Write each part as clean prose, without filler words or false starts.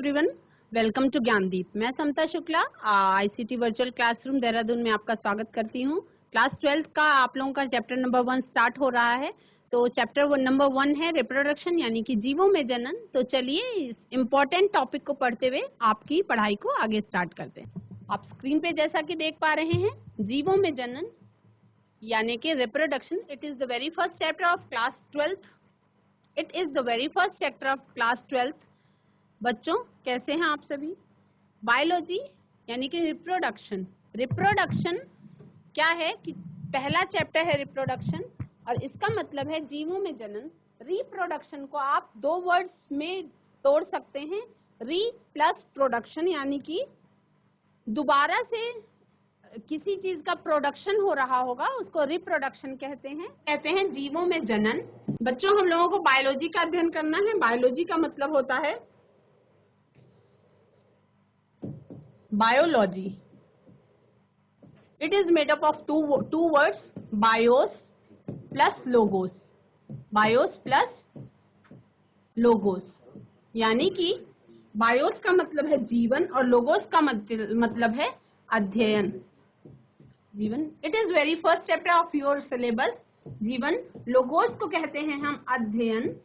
Everyone, welcome to Gyandeep. मैं Samta Shukla ICT virtual classroom Dehradun में आपका स्वागत करती हूँ। क्लास 12 का आप लोगों का चैप्टर नंबर 1 स्टार्ट हो रहा है। तो चैप्टर नंबर 1 है रिप्रोडक्शन यानी कि जीवों में जनन। तो चलिए इस इम्पोर्टेंट टॉपिक को पढ़ते हुए आपकी पढ़ाई को आगे स्टार्ट करते हैं। आप स्क्रीन पे जैसा कि देख पा रहे हैं, जीवों में जनन यानी कि reproduction, it is the very first chapter of class 12। It is the very first chapter of class 12। बच्चों कैसे हैं आप सभी? बायोलॉजी यानी कि रिप्रोडक्शन। रिप्रोडक्शन क्या है कि पहला चैप्टर है रिप्रोडक्शन, और इसका मतलब है जीवों में जनन। रिप्रोडक्शन को आप दो वर्ड्स में तोड़ सकते हैं, री प्लस प्रोडक्शन, यानी कि दोबारा से किसी चीज का प्रोडक्शन हो रहा होगा उसको रिप्रोडक्शन कहते हैं जीवों में जनन। बच्चों हम लोगों को बायोलॉजी का अध्ययन करना है। बायोलॉजी का मतलब होता है biology. It is made up of two words, bios plus logos. Bios plus logos यानी कि bios का मतलब है जीवन और logos का मतलब है अध्ययन। जीवन, it is very first chapter of your syllabus. जीवन, logos को कहते हैं हम अध्ययन,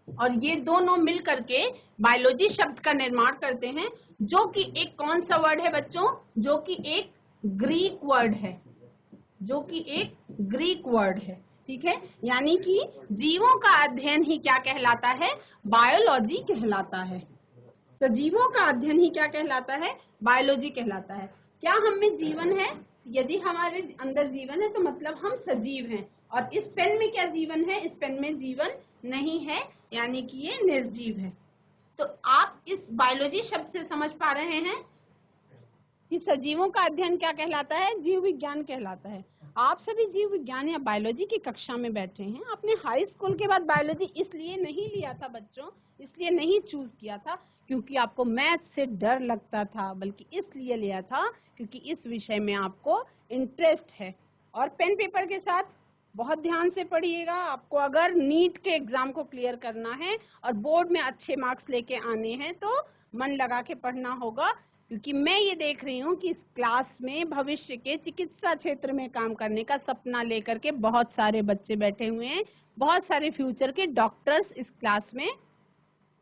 और ये दोनों मिल करके बायोलॉजी शब्द का निर्माण करते हैं, जो कि एक कौन सा वर्ड है बच्चों? जो कि एक ग्रीक वर्ड है, जो कि एक ग्रीक वर्ड है। ठीक है, यानी कि जीवों का अध्ययन ही क्या कहलाता है? बायोलॉजी कहलाता है। तो जीवों का अध्ययन ही क्या कहलाता है? बायोलॉजी कहलाता है। क्या हम में जीवन है? यदि हमारे अंदर जीवन है तो मतलब हम सजीव हैं। और इस पेन में क्या जीवन है? इस पेन में जीवन नहीं है, यानी कि ये निर्जीव है। तो आप इस बायोलॉजी शब्द से समझ पा रहे हैं कि सजीवों का अध्ययन क्या कहलाता है? जीव विज्ञान कहलाता है। आप सभी जीव विज्ञान या बायोलॉजी की कक्षा में बैठे हैं। आपने हाई स्कूल के बाद बायोलॉजी इसलिए नहीं लिया था बच्चों, इसलिए नहीं चूज किया था क्योंकि आपको मैथ से डर लगता था, बल्कि इसलिए लिया था क्योंकि इस विषय में आपको इंटरेस्ट है। और पेन पेपर के साथ बहुत ध्यान से पढ़िएगा। आपको अगर नीट के एग्जाम को क्लियर करना है और बोर्ड में अच्छे मार्क्स लेके आने हैं तो मन लगा के पढ़ना होगा, क्योंकि मैं ये देख रही हूँ कि इस क्लास में भविष्य के चिकित्सा क्षेत्र में काम करने का सपना लेकर के बहुत सारे बच्चे बैठे हुए हैं। बहुत सारे फ्यूचर के डॉक्टर्स इस क्लास में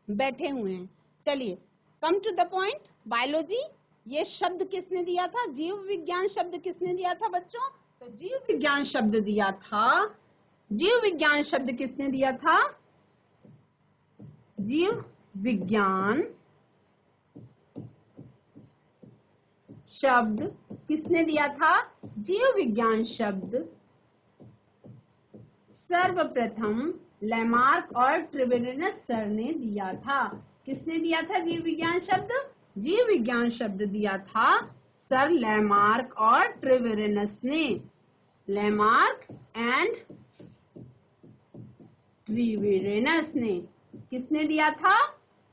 बैठे हुए हैं। चलिए come to the point. Biology ये शब्द किसने दिया था? जीव विज्ञान शब्द किसने दिया था बच्चों? तो जीव विज्ञान शब्द दिया था। जीव विज्ञान शब्द किसने दिया था? जीव विज्ञान शब्द किसने दिया था? जीव विज्ञान शब्द सर्वप्रथम लैमार्क और ट्रेवेलियस सर ने दिया था। किसने दिया था जीव विज्ञान शब्द? जीव विज्ञान शब्द दिया था सर लैमार्क और ट्रेवेलियस ने। लैमार्क एंड ट्रेवेलियस ने किसने दिया था?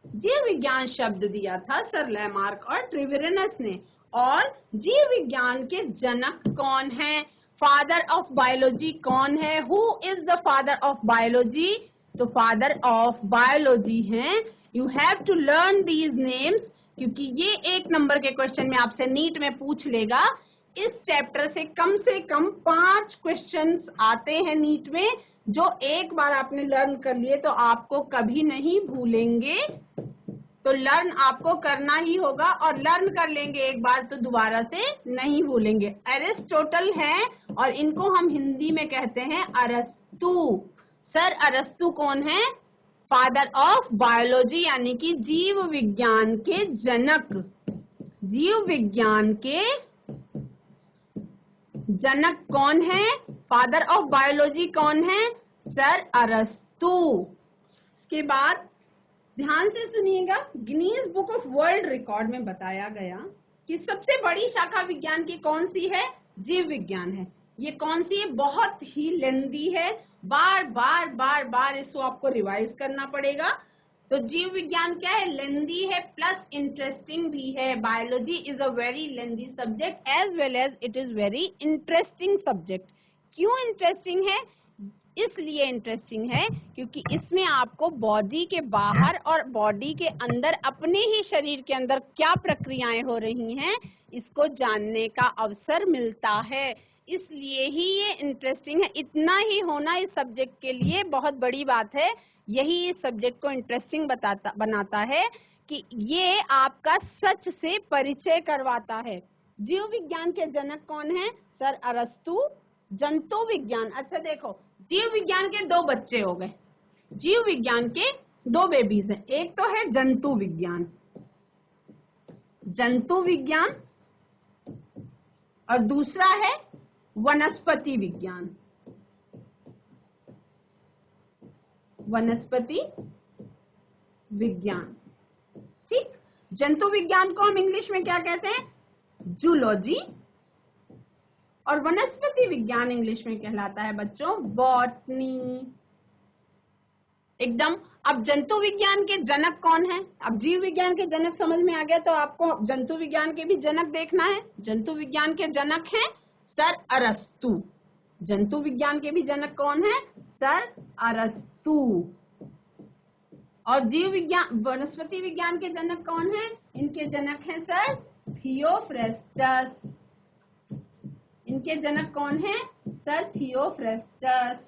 जीव विज्ञान शब्द दिया था सर लैमार्क और ट्रेवेलियस ने। और जीव विज्ञान के जनक कौन है? फादर ऑफ बायोलॉजी कौन है? Who is the father of biology? तो फादर ऑफ बायोलॉजी हैं। You have to learn these names, क्योंकि ये 1 नंबर के क्वेश्चन में आपसे नीट में पूछ लेगा। इस चैप्टर से कम 5 क्वेश्चंस आते हैं नीट में, जो एक बार आपने लर्न कर लिए तो आपको कभी नहीं भूलेंगे। तो लर्न आपको करना ही होगा, और लर्न कर लेंगे एक बार तो दोबारा से नहीं भूलेंगे। एरिस्टोटल है और इनको हम हिंदी में कहते हैं अरस्तु। सर अरस्तु कौन है? फादर ऑफ बायोलॉजी यानी कि जीव विज्ञान के जनक। जीव विज्ञान के जनक कौन है? फादर ऑफ बायोलॉजी कौन है? सर अरस्तु। इसके बाद ध्यान से सुनिएगा, Guinness book of world record में बताया गया कि सबसे बड़ी शाखा विज्ञान की कौन सी है? जीव विज्ञान है। ये कौन सी है? बहुत ही लेंदी है, बार बार इसको आपको रिवाइज करना पड़ेगा। तो जीव विज्ञान क्या है? लेंदी है प्लस इंटरेस्टिंग भी है। Biology is a very lengthy subject as well as it is very interesting subject. क्यों इंटरेस्टिंग है? इसलिए इंटरेस्टिंग है क्योंकि इसमें आपको बॉडी के बाहर और बॉडी के अंदर अपने ही शरीर के अंदर क्या प्रक्रियाएं हो रही हैं इसको जानने का अवसर मिलता है। इसलिए ही ये इंटरेस्टिंग है। इतना ही होना इस सब्जेक्ट के लिए बहुत बड़ी बात है। यही इस सब्जेक्ट को इंटरेस्टिंग बनाता है कि ये आपका सच से परिचय करवाता है। जीव विज्ञान के जनक कौन है? सर अरस्तु। जंतु विज्ञान, अच्छा देखो, जीव विज्ञान के दो बच्चे हो गए, जीव विज्ञान के दो बेबीज हैं। एक तो है जंतु विज्ञान, जंतु विज्ञान, और दूसरा है वनस्पति विज्ञान। वनस्पति विज्ञान, ठीक। जंतु विज्ञान को हम इंग्लिश में क्या कहते हैं? जूलॉजी। और वनस्पति विज्ञान इंग्लिश में कहलाता है बच्चों बॉटनी। एकदम। अब जंतु विज्ञान के जनक कौन है? अब जीव विज्ञान के जनक समझ में आ गया तो आपको जंतु विज्ञान के भी जनक देखना है। जंतु विज्ञान के जनक हैं सर अरस्तु। जंतु विज्ञान के भी जनक कौन है? सर अरस्तु। और जीव विज्ञान वनस्पति विज्ञान के जनक कौन है? इनके जनक हैं सर थियोफ्रेस्टस। इनके जनक कौन है? Sir Theophrastus.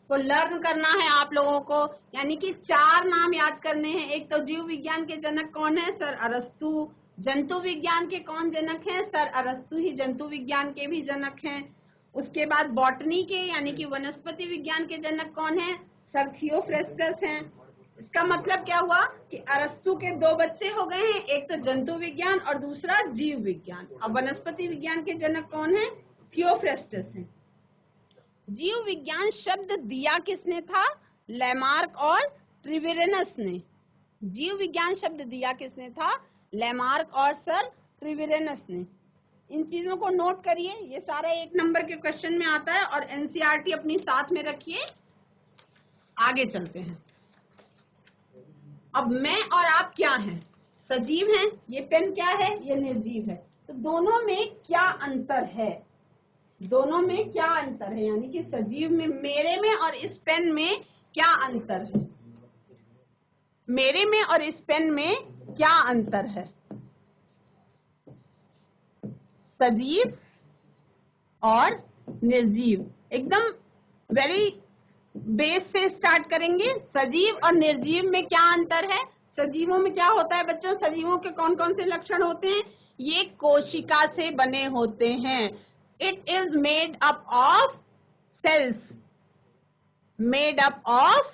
को लर्न करना है आप लोगों को, यानी कि 4 नाम याद करने हैं। एक तो जीव विज्ञान के जनक कौन है? सर अरस्तु। जंतु विज्ञान के कौन जनक हैं? सर अरस्तु ही जंतु विज्ञान के भी जनक हैं। उसके बाद बॉटनी के यानी कि वनस्पति विज्ञान के जनक कौन है? सर थियोफ्रेस्टस हैं। इसका मतलब क्या हुआ कि अरस्तु के 2 बच्चे हो गए हैं, एक तो जंतु विज्ञान और दूसरा जीव विज्ञान। अब वनस्पति विज्ञान के जनक कौन है? थियोफ्रेस्टस हैं। जीव विज्ञान शब्द दिया किसने था? लैमार्क और ट्रिवेरिनस ने। जीव विज्ञान शब्द दिया किसने था? लैमार्क और सर ट्रिवेरिनस ने। इन चीजों को नोट करिए, ये सारा 1 नंबर के क्वेश्चन में आता है। और एनसीईआरटी अपनी साथ में रखिए। आगे चलते हैं। अब मैं और आप क्या हैं? सजीव हैं। ये पेन क्या है? ये निर्जीव है। तो दोनों में क्या अंतर है? दोनों में क्या अंतर है? यानी कि सजीव में, मेरे में और इस पेन में क्या अंतर है? मेरे में और इस पेन में क्या अंतर है? सजीव और निर्जीव। एकदम वेरी बेस से स्टार्ट करेंगे। सजीव और निर्जीव में क्या अंतर है? सजीवों में क्या होता है बच्चों? सजीवों के कौन कौन से लक्षण होते हैं? ये कोशिका से बने होते हैं। It is made up of cells, made up of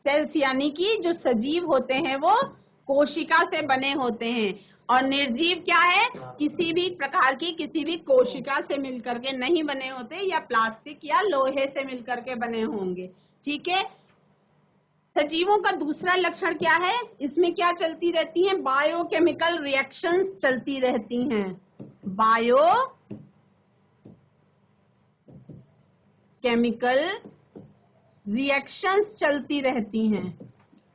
cells, यानी कि जो सजीव होते हैं वो कोशिका से बने होते हैं। और निर्जीव क्या है? किसी भी प्रकार की किसी भी कोशिका से मिलकर के नहीं बने होते, या प्लास्टिक या लोहे से मिलकर के बने होंगे, ठीक है। सजीवों का दूसरा लक्षण क्या है? इसमें क्या चलती रहती हैं? बायोकेमिकल रिएक्शंस चलती रहती हैं। बायो केमिकल रिएक्शंस चलती रहती हैं।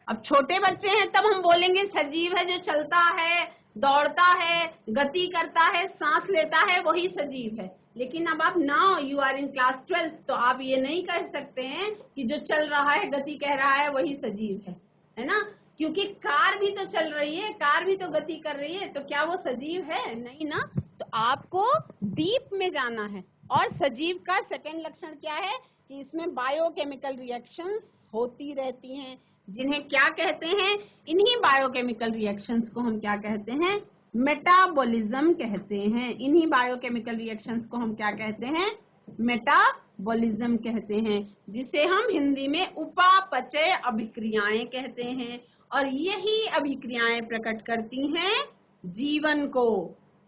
अब छोटे बच्चे हैं तब हम बोलेंगे सजीव है जो चलता है, दौड़ता है, गति करता है, सांस लेता है, वही सजीव है। लेकिन अब आप now you are in class 12, तो आप ये नहीं कह सकते हैं कि जो चल रहा है, गति कह रहा है, वही सजीव है ना। क्योंकि कार भी तो चल रही है, कार भी तो गति कर रही है, तो क्या वो सजीव है? नहीं ना। तो आपको डीप में जाना है। और सजीव का सेकंड लक्षण क्या है? कि इसमें बायोकेमिकल रिएक्शंस होती रहती हैं, जिन्हें क्या कहते हैं? इन्हीं बायोकेमिकल रिएक्शंस को हम क्या कहते हैं? मेटाबॉलिज्म कहते हैं। इन्हीं बायोकेमिकल रिएक्शंस को हम क्या कहते हैं? मेटाबॉलिज्म कहते हैं, जिसे हम हिंदी में उपापचय अभिक्रियाएं कहते हैं। और यही अभिक्रियाएं प्रकट करती हैं जीवन को।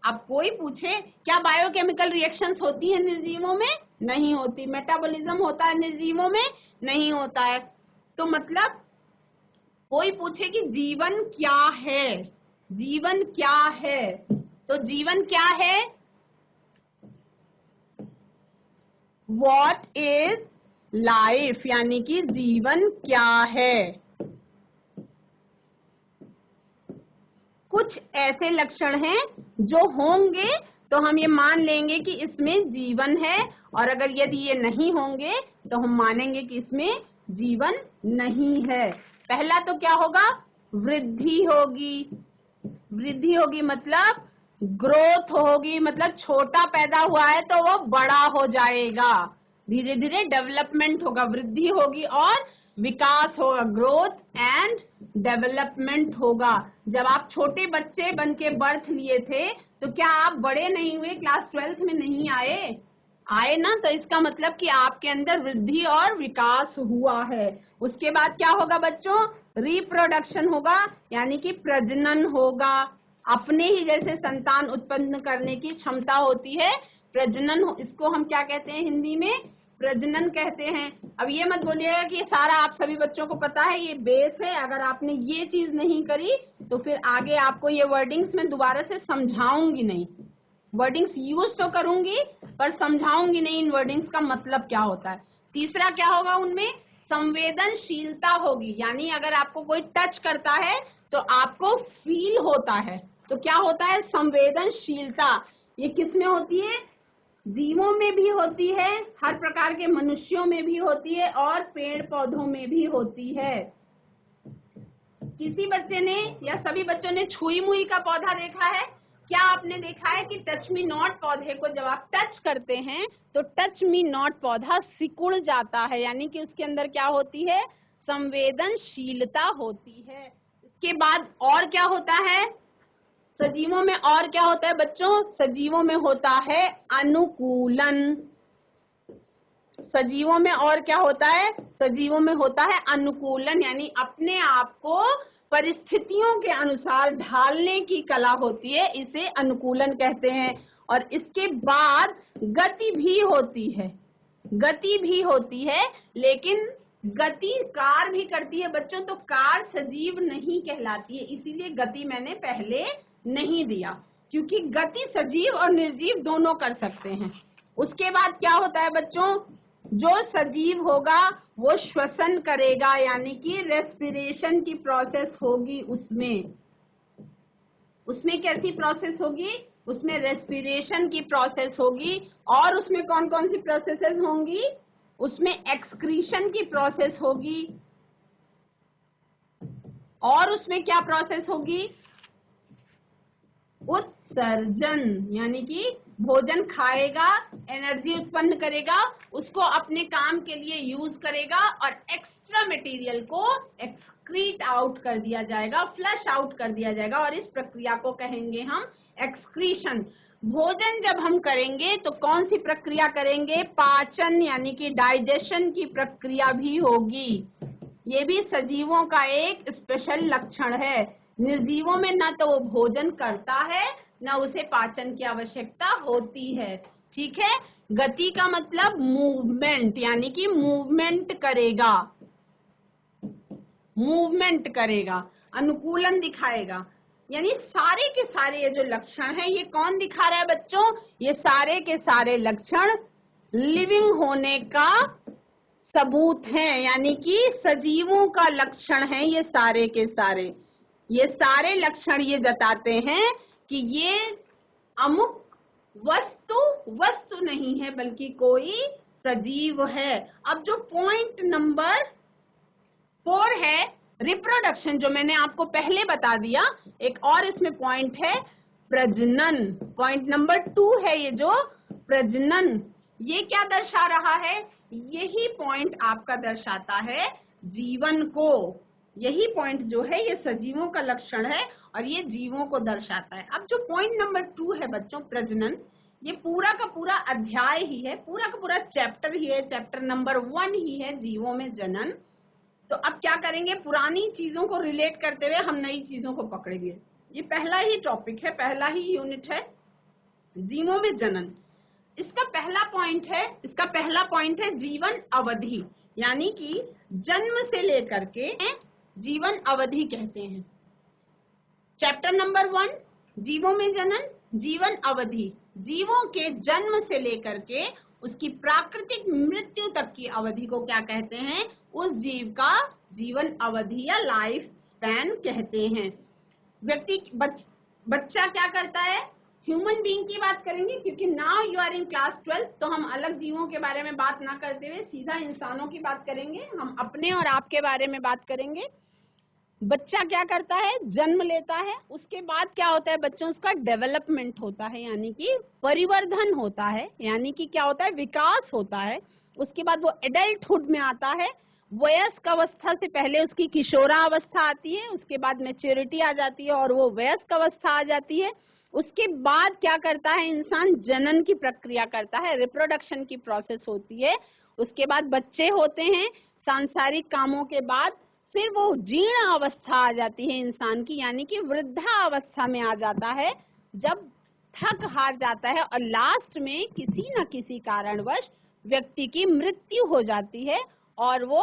अब कोई पूछे क्या बायोकेमिकल रिएक्शंस होती है निर्जीवों में? नहीं होती। मेटाबॉलिज्म होता है निर्जीवों में? नहीं होता है। तो मतलब कोई पूछे कि जीवन क्या है, जीवन क्या है, तो जीवन क्या है? What is life, यानी कि जीवन क्या है। कुछ ऐसे लक्षण हैं जो होंगे तो हम ये मान लेंगे कि इसमें जीवन है, और अगर यदि ये नहीं होंगे तो हम मानेंगे कि इसमें जीवन नहीं है। पहला तो क्या होगा, वृद्धि होगी। वृद्धि होगी मतलब ग्रोथ होगी, मतलब छोटा पैदा हुआ है तो वो बड़ा हो जाएगा, धीरे धीरे डेवलपमेंट होगा, वृद्धि होगी और विकास होगा, ग्रोथ एंड डेवलपमेंट होगा। जब आप छोटे बच्चे बन के बर्थ लिए थे तो क्या आप बड़े नहीं हुए, क्लास 12th में नहीं आए? आए ना, तो इसका मतलब कि आपके अंदर वृद्धि और विकास हुआ है। उसके बाद क्या होगा बच्चों, रिप्रोडक्शन होगा, यानी कि प्रजनन होगा। अपने ही जैसे संतान उत्पन्न करने की क्षमता होती है, प्रजनन, इसको हम क्या कहते हैं हिंदी में, प्रजनन कहते हैं। अब ये मत बोलिएगा कि सारा आप सभी बच्चों को पता है, ये बेस है, अगर आपने ये चीज नहीं करी तो फिर आगे आपको ये वर्डिंग्स में दोबारा से समझाऊंगी नहीं। वर्डिंग्स यूज तो करूंगी पर समझाऊंगी नहीं इन वर्डिंग्स का मतलब क्या होता है। तीसरा क्या होगा, उनमें संवेदनशीलता होगी, यानी अगर आपको कोई टच करता है तो आपको फील होता है। तो क्या होता है, संवेदनशीलता। ये किस में होती है, जीवों में भी होती है, हर प्रकार के मनुष्यों में भी होती है और पेड़ पौधों में भी होती है। किसी बच्चे ने या सभी बच्चों ने छुई मुई का पौधा देखा है? क्या आपने देखा है कि टच मी नॉट पौधे को जब आप टच करते हैं तो टच मी नॉट पौधा सिकुड़ जाता है, यानी कि उसके अंदर क्या होती है, संवेदनशीलता होती है। इसके बाद और क्या होता है, सजीवों में और क्या होता है बच्चों, सजीवों में होता है अनुकूलन। सजीवों में और क्या होता है, सजीवों में होता है अनुकूलन, यानी अपने आप को परिस्थितियों के अनुसार ढालने की कला होती है, इसे अनुकूलन कहते हैं। और इसके बाद गति भी होती है, गति भी होती है, लेकिन गति कार भी करती है बच्चों, तो कार सजीव नहीं कहलाती है, इसीलिए गति मैंने पहले नहीं दिया, क्योंकि गति सजीव और निर्जीव दोनों कर सकते हैं। उसके बाद क्या होता है बच्चों, जो सजीव होगा वो श्वसन करेगा, यानी कि रेस्पिरेशन की प्रोसेस होगी उसमें। उसमें कैसी प्रोसेस होगी, उसमें रेस्पिरेशन की प्रोसेस होगी। और उसमें कौन कौन सी प्रोसेसेस होंगी, उसमें एक्सक्रीशन की प्रोसेस होगी। और उसमें क्या प्रोसेस होगी, उत्सर्जन, यानी कि भोजन खाएगा, एनर्जी उत्पन्न करेगा, उसको अपने काम के लिए यूज करेगा और एक्स्ट्रा मटेरियल को एक्सक्रीट आउट कर दिया जाएगा, फ्लश आउट कर दिया जाएगा, और इस प्रक्रिया को कहेंगे हम एक्सक्रीशन। भोजन जब हम करेंगे तो कौन सी प्रक्रिया करेंगे, पाचन, यानी कि डाइजेशन की प्रक्रिया भी होगी। ये भी सजीवों का एक स्पेशल लक्षण है। निर्जीवों में न तो वो भोजन करता है न उसे पाचन की आवश्यकता होती है। ठीक है, गति का मतलब मूवमेंट, यानी कि मूवमेंट करेगा, मूवमेंट करेगा, अनुकूलन दिखाएगा, यानी सारे के सारे ये जो लक्षण हैं ये कौन दिखा रहा है बच्चों, ये सारे के सारे लक्षण लिविंग होने का सबूत हैं, यानी कि सजीवों का लक्षण है ये सारे के सारे। ये सारे लक्षण ये जताते हैं कि ये अमुक वस्तु नहीं है बल्कि कोई सजीव है। अब जो पॉइंट नंबर 4 है रिप्रोडक्शन, जो मैंने आपको पहले बता दिया, एक और इसमें पॉइंट है प्रजनन। पॉइंट नंबर 2 है ये जो प्रजनन, ये क्या दर्शा रहा है, यही पॉइंट आपका दर्शाता है जीवन को। यही पॉइंट जो है ये सजीवों का लक्षण है और ये जीवों को दर्शाता है। अब जो पॉइंट नंबर 2 है बच्चों प्रजनन, ये पूरा का पूरा अध्याय ही है, पूरा का पूरा चैप्टर ही है, चैप्टर नंबर 1 ही है, जीवों में जनन। तो अब क्या करेंगे, पुरानी चीजों को रिलेट करते हुए हम नई चीजों को पकड़ेंगे। ये पहला ही टॉपिक है, पहला ही यूनिट है, जीवों में जनन। इसका पहला पॉइंट है जीवन अवधि, यानी कि जन्म से लेकर के जीवन अवधि कहते हैं। चैप्टर नंबर 1 जीवों में जनन, जीवन अवधि, जीवों के जन्म से लेकर के उसकी प्राकृतिक मृत्यु तक की अवधि को क्या कहते हैं, उस जीव का जीवन अवधि या लाइफ स्पैन कहते हैं। बच्चा क्या करता है, ह्यूमन बीइंग की बात करेंगे, क्योंकि now you are in class 12, तो हम अलग जीवों के बारे में बात ना करते हुए सीधा इंसानों की बात करेंगे। हम अपने और आपके बारे में बात करेंगे। बच्चा क्या करता है, जन्म लेता है, उसके बाद क्या होता है बच्चों, उसका डेवलपमेंट होता है, यानी कि परिवर्धन होता है, यानी कि क्या होता है, विकास होता है। उसके बाद वो एडल्टहुड में आता है। वयस्क अवस्था से पहले उसकी किशोरावस्था आती है, उसके बाद मैच्योरिटी आ जाती है और वो वयस्क अवस्था आ जाती है। उसके बाद क्या करता है इंसान, जनन की प्रक्रिया करता है, रिप्रोडक्शन की प्रोसेस होती है। उसके बाद बच्चे होते हैं, सांसारिक कामों के बाद फिर वो जीर्ण अवस्था आ जाती है इंसान की, यानी कि वृद्धा अवस्था में आ जाता है, जब थक हार जाता है और लास्ट में किसी न किसी कारणवश व्यक्ति की मृत्यु हो जाती है और वो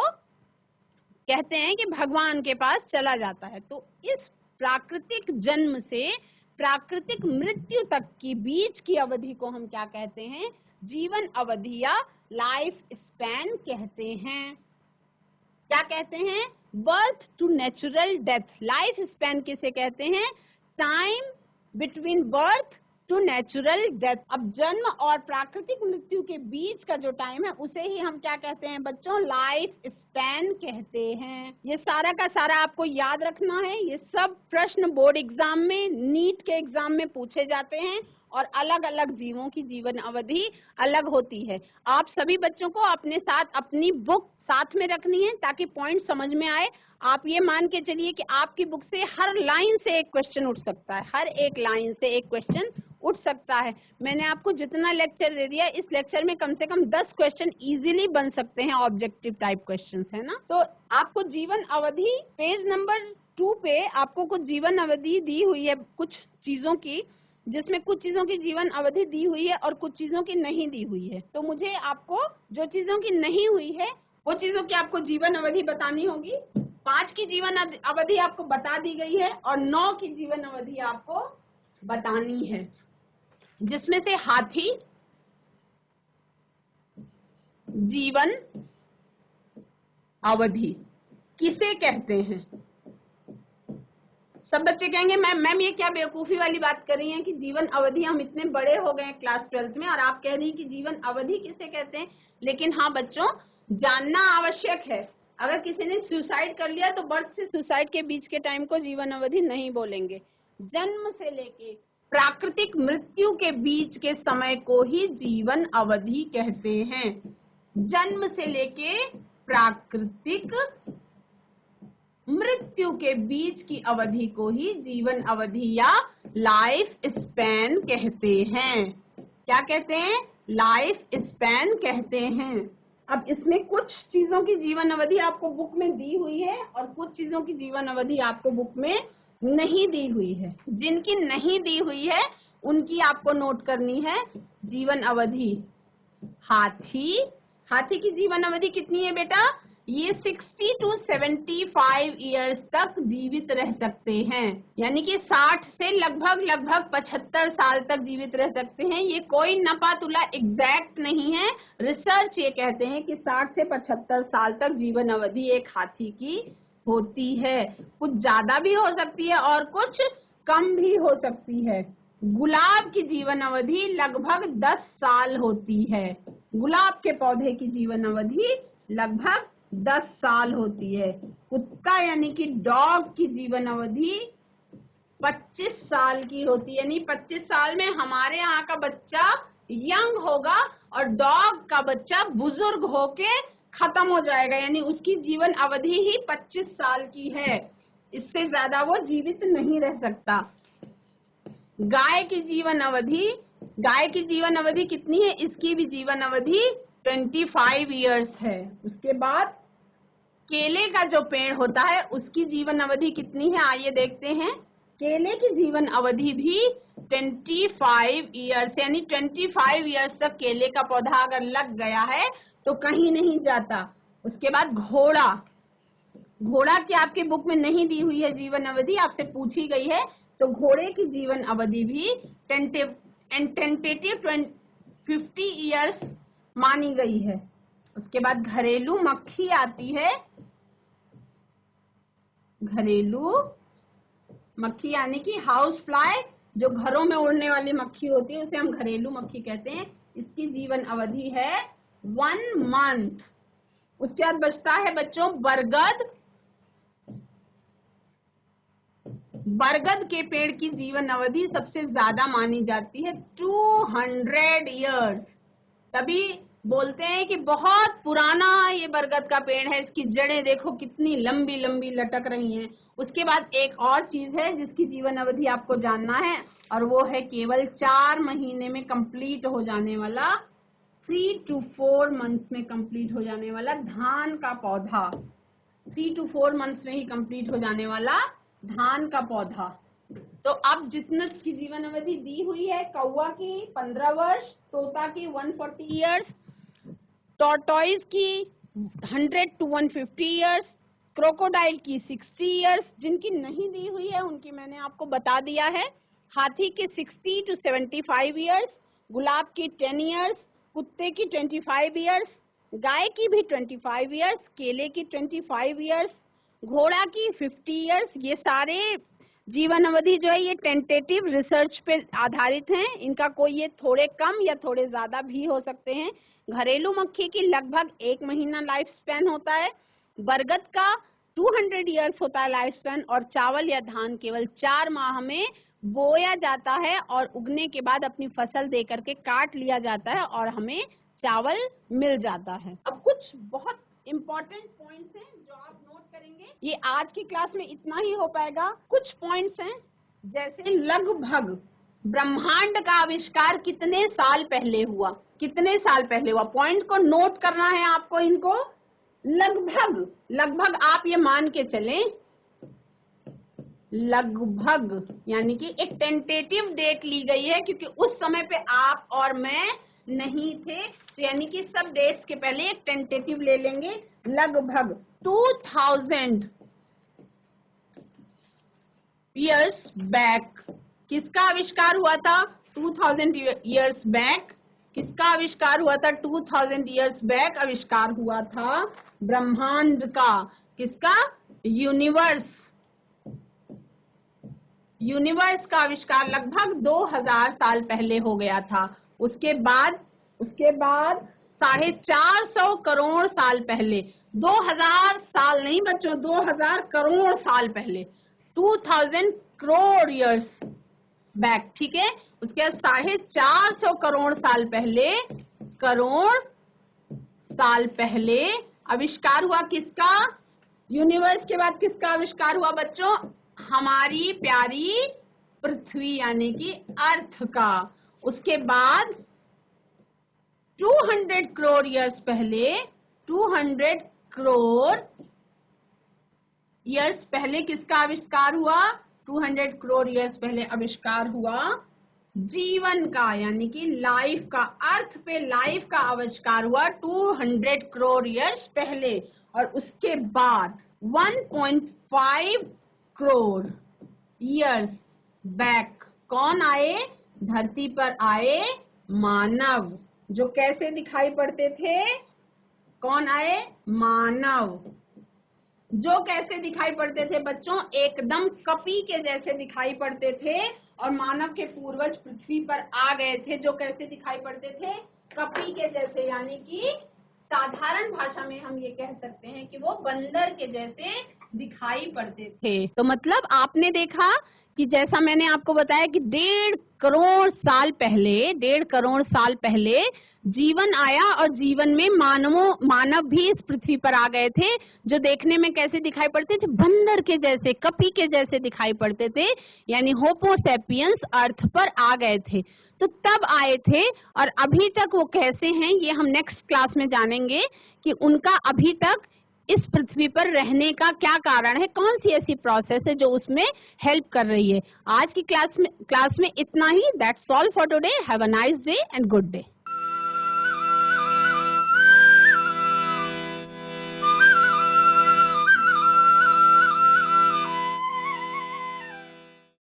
कहते हैं कि भगवान के पास चला जाता है। तो इस प्राकृतिक जन्म से प्राकृतिक मृत्यु तक की बीच की अवधि को हम क्या कहते हैं, जीवन अवधि या लाइफ स्पैन कहते हैं। क्या कहते हैं, birth to natural death. Life span किसे कहते हैं, time between birth to natural death. अब जन्म और प्राकृतिक मृत्यु के बीच का जो टाइम है उसे ही हम क्या कहते हैं बच्चों, लाइफ स्पैन कहते हैं। ये सारा का सारा आपको याद रखना है। ये सब प्रश्न बोर्ड एग्जाम में, नीट के एग्जाम में पूछे जाते हैं और अलग अलग जीवों की जीवन अवधि अलग होती है। आप सभी बच्चों को अपने साथ अपनी बुक साथ में रखनी है ताकि पॉइंट समझ में आए। आप ये मान के चलिए कि आपकी बुक से हर लाइन से एक क्वेश्चन उठ सकता है, हर एक लाइन से एक क्वेश्चन उठ सकता है। मैंने आपको जितना लेक्चर दे दिया, इस लेक्चर में कम से कम 10 क्वेश्चन इजीली बन सकते हैं, ऑब्जेक्टिव टाइप क्वेश्चंस है ना। तो आपको जीवन अवधि पेज नंबर 2 पे आपको कुछ जीवन अवधि दी हुई है कुछ चीजों की, जिसमें कुछ चीजों की जीवन अवधि दी हुई है और कुछ चीजों की नहीं दी हुई है। तो मुझे आपको जो चीजों की नहीं हुई है वो चीजों की आपको जीवन अवधि बतानी होगी। 5 की जीवन अवधि आपको बता दी गई है और 9 की जीवन अवधि आपको बतानी है, जिसमें से हाथी जीवन अवधि किसे कहते हैं। सब बच्चे कहेंगे मैम ये क्या बेवकूफी वाली बात कर रही हैं कि जीवन अवधि, हम इतने बड़े हो गए क्लास 12th में और आप कह रही हैं कि जीवन अवधि किसे कहते हैं। लेकिन हाँ बच्चों, जानना आवश्यक है। अगर किसी ने सुसाइड कर लिया तो बर्थ से सुसाइड के बीच के टाइम को जीवन अवधि नहीं बोलेंगे। जन्म से लेके प्राकृतिक मृत्यु के बीच के समय को ही जीवन अवधि कहते हैं। जन्म से लेके प्राकृतिक मृत्यु के बीच की अवधि को ही जीवन अवधि या लाइफ स्पैन कहते हैं। क्या कहते हैं, लाइफ स्पैन कहते हैं। अब इसमें कुछ चीजों की जीवन अवधि आपको बुक में दी हुई है और कुछ चीजों की जीवन अवधि आपको बुक में नहीं दी हुई है। जिनकी नहीं दी हुई है उनकी आपको नोट करनी है जीवन अवधि। हाथी की जीवन अवधि कितनी है बेटा, ये 60 to 75 इयर्स तक जीवित रह सकते हैं, यानी कि 60 से लगभग 75 साल तक जीवित रह सकते हैं। ये कोई नपातुला एग्जैक्ट नहीं है, रिसर्च ये कहते हैं कि 60 से 75 साल तक जीवन अवधि एक हाथी की होती है। कुछ ज्यादा भी हो सकती है और कुछ कम भी हो सकती है। गुलाब की जीवन अवधि लगभग 10 साल होती है। गुलाब के पौधे की जीवन अवधि लगभग 10 साल होती है। कुत्ता यानी कि डॉग की जीवन अवधि 25 साल की होती है, यानी 25 साल में हमारे यहाँ का बच्चा यंग होगा और डॉग का बच्चा बुजुर्ग होके खत्म हो जाएगा, यानी उसकी जीवन अवधि ही 25 साल की है। इससे ज्यादा वो जीवित नहीं रह सकता। गाय की जीवन अवधि कितनी है, इसकी भी जीवन अवधि 25 इयर्स है। उसके बाद केले का जो पेड़ होता है उसकी जीवन अवधि कितनी है, आइए देखते हैं। केले की जीवन अवधि भी 25 इयर्स, यानी 25 इयर्स तक केले का पौधा अगर लग गया है तो कहीं नहीं जाता। उसके बाद घोड़ा की आपके बुक में नहीं दी हुई है जीवन अवधि, आपसे पूछी गई है, तो घोड़े की जीवन अवधि भी टेंटेटिव 50 इयर्स मानी गई है। उसके बाद घरेलू मक्खी आती है, घरेलू मक्खी यानी कि हाउस फ्लाई, जो घरों में उड़ने वाली मक्खी होती है उसे हम घरेलू मक्खी कहते हैं। इसकी जीवन अवधि है 1 मंथ। उसके बाद बचता है बच्चों बरगद। बरगद के पेड़ की जीवन अवधि सबसे ज्यादा मानी जाती है 200 इयर्स। तभी बोलते हैं कि बहुत पुराना ये बरगद का पेड़ है, इसकी जड़ें देखो कितनी लंबी लंबी लटक रही हैं। उसके बाद एक और चीज है जिसकी जीवन अवधि आपको जानना है, और वो है केवल 4 महीने में कंप्लीट हो जाने वाला, 3 to 4 मंथ्स में कंप्लीट हो जाने वाला धान का पौधा। 3 to 4 मंथ्स में ही कंप्लीट हो जाने वाला धान का पौधा। तो अब जिसने की जीवन अवधि दी हुई है, कौवा की 15 वर्ष, तोता की 140 इयर्स, टॉर्टोइज की 100 to 150 इयर्स, क्रोकोडाइल की 60 इयर्स। जिनकी नहीं दी हुई है उनकी मैंने आपको बता दिया है। हाथी की 60 to 75 इयर्स, गुलाब की 10 इयर्स, कुत्ते की 25 इयर्स, गाय की भी 25 इयर्स, केले की 25 इयर्स, घोड़ा की 50 इयर्स। ये सारे जीवन अवधि जो है ये टेंटेटिव रिसर्च पे आधारित हैं। इनका कोई ये थोड़े कम या थोड़े ज्यादा भी हो सकते हैं। घरेलू मक्खी की लगभग 1 महीना लाइफ स्पैन होता है। बरगद का 200 इयर्स होता है लाइफ स्पैन, और चावल या धान केवल 4 माह में बोया जाता है और उगने के बाद अपनी फसल दे करके काट लिया जाता है और हमें चावल मिल जाता है। अब कुछ बहुत इम्पोर्टेंट पॉइंट्स हैं जो आप नोट करेंगे। ये आज की क्लास में इतना ही हो पाएगा। कुछ पॉइंट्स हैं जैसे लगभग ब्रह्मांड का आविष्कार कितने साल पहले हुआ, कितने साल पहले हुआ। पॉइंट को नोट करना है आपको। इनको लगभग आप ये मान के चलें, लगभग यानी कि एक टेंटेटिव डेट ली गई है, क्योंकि उस समय पे आप और मैं नहीं थे, तो यानी कि सब डेट्स के पहले एक टेंटेटिव ले लेंगे। लगभग 2000 इयर्स बैक किसका आविष्कार हुआ था? 2000 इयर्स बैक किसका आविष्कार हुआ था? 2000 इयर्स बैक आविष्कार हुआ था ब्रह्मांड का। किसका? यूनिवर्स का आविष्कार लगभग 2000 साल पहले हो गया था। उसके बाद 450 करोड़ साल पहले, 2000 साल नहीं बच्चों, 2000 करोड़ साल पहले, 2000 करोड़ इयर्स बैक, ठीक है। उसके बाद 450 करोड़ साल पहले आविष्कार हुआ किसका? यूनिवर्स के बाद किसका आविष्कार हुआ बच्चों? हमारी प्यारी पृथ्वी यानी कि अर्थ का। उसके बाद 200 करोड़ इयर्स पहले, 200 करोड़ इयर्स पहले किसका आविष्कार हुआ? 200 करोड़ इयर्स पहले आविष्कार हुआ जीवन का, यानी कि लाइफ का। अर्थ पे लाइफ का आविष्कार हुआ 200 करोड़ इयर्स पहले। और उसके बाद 1.5 करोड़ इयर्स बैक कौन आए? धरती पर आए मानव, जो कैसे दिखाई पड़ते थे? कौन आए? मानव। जो कैसे दिखाई पड़ते थे बच्चों? एकदम कपी के जैसे दिखाई पड़ते थे। और मानव के पूर्वज पृथ्वी पर आ गए थे जो कैसे दिखाई पड़ते थे? कपी के जैसे, यानी कि साधारण भाषा में हम ये कह सकते हैं कि वो बंदर के जैसे दिखाई पड़ते थे। तो मतलब आपने देखा कि जैसा मैंने आपको बताया कि 1.5 करोड़ साल पहले जीवन आया, और जीवन में मानव भी इस पृथ्वी पर आ गए थे, जो देखने में कैसे दिखाई पड़ते थे? बंदर के जैसे, कपी के जैसे दिखाई पड़ते थे, यानी होमो सैपियंस अर्थ पर आ गए थे। तो तब आए थे, और अभी तक वो कैसे हैं ये हम नेक्स्ट क्लास में जानेंगे कि उनका अभी तक इस पृथ्वी पर रहने का क्या कारण है, कौन सी ऐसी प्रोसेस है जो उसमें हेल्प कर रही है। आज की क्लास में इतना ही। That's all for today. Have a nice day and good day.